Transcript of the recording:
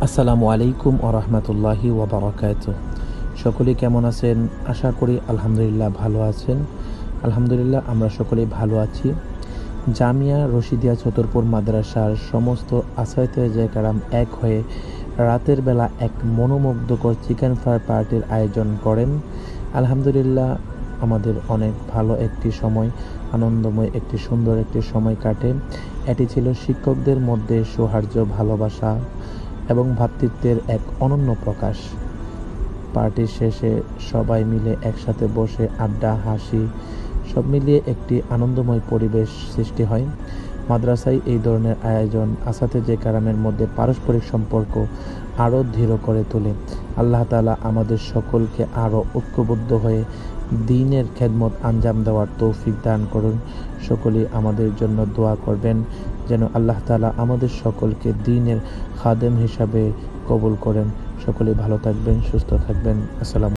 আসসালামু আলাইকুম ওয়া রাহমাতুল্লাহি ওয়া বারাকাতুহু। সকলেই কেমন আছেন? আশা করি আলহামদুলিল্লাহ ভালো আছেন। আলহামদুলিল্লাহ আমরা সকলেই ভালো আছি। জামিয়া রশিদিয়া ছতরপুর মাদ্রাসার সমস্ত আসাতিজে কেরাম এক হয়ে রাতের বেলা এক মনোমুগ্ধকর চিকেন ফ্রাই পার্টির আয়োজন করেন। আলহামদুলিল্লাহ আমাদের অনেক ভালো একটি সময়, আনন্দময় একটি সুন্দর একটি সময় কাটে। এটি ছিল শিক্ষকদের মধ্যে সৌহার্দ্য, ভালোবাসা এবং ভ্রাতৃত্বের এক অনন্য প্রকাশ। পার্টির শেষে সবাই মিলে একসাথে বসে আড্ডা, হাসি সব মিলিয়ে একটি আনন্দময় পরিবেশ সৃষ্টি হয়। মাদ্রাসায় এই ধরনের আয়োজন আসাতিজে কেরামের মধ্যে পারস্পরিক সম্পর্ক আরও দৃঢ় করে তোলে। আল্লাহ তাআলা আমাদের সকলকে আরও ঐক্যবদ্ধ হয়ে দ্বীনের খেদমত আঞ্জাম দেওয়ার তৌফিক দান করুন। সকলেই আমাদের জন্য দোয়া করবেন যেন আল্লাহ তাআলা আমাদের সকলকে দ্বীনের খাদেম হিসাবে কবুল করেন। সকলেই ভালো থাকবেন, সুস্থ থাকবেন। আসসালামু